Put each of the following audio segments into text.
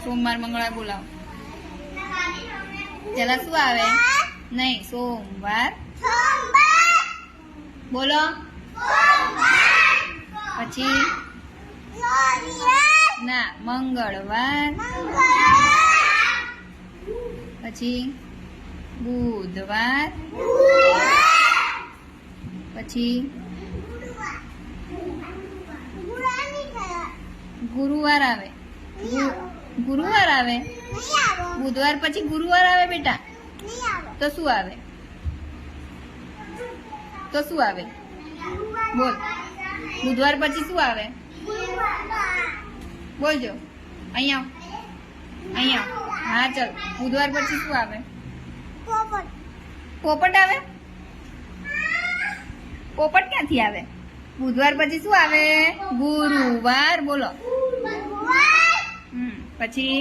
સોમવાર મંગળવાર બોલાવો. પેલા શું આવે? નહીં, સોમવાર બોલો. પછી ના, મંગળવાર. પછી બુધવાર. પછી ગુરુવાર આવે. ગુરુવાર આવે. બુધવાર પછી ગુરુવાર આવે બેટા. તો શું આવે? તો શું આવે? બોલ. બુધવાર પછી શું આવે? બોલજો. અહીંયા અહીંયા. હા ચલ. બુધવાર પછી શું આવે? પોપટ આવે. પોપટ ક્યાંથી આવે? બુધવાર પછી શું આવે? ગુરુવાર. બોલો. પછી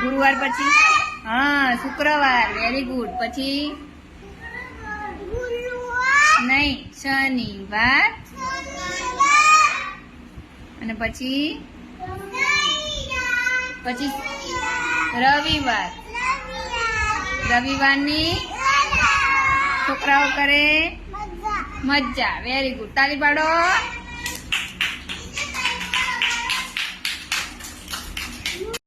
ગુરુવાર પછી હા શુક્રવાર. Very good. પછી નહીં, શનિવાર. અને પછી પછી રવિવાર. રવિવારની છોકરાઓ કરે મજા. Very good. તાળી પાડો.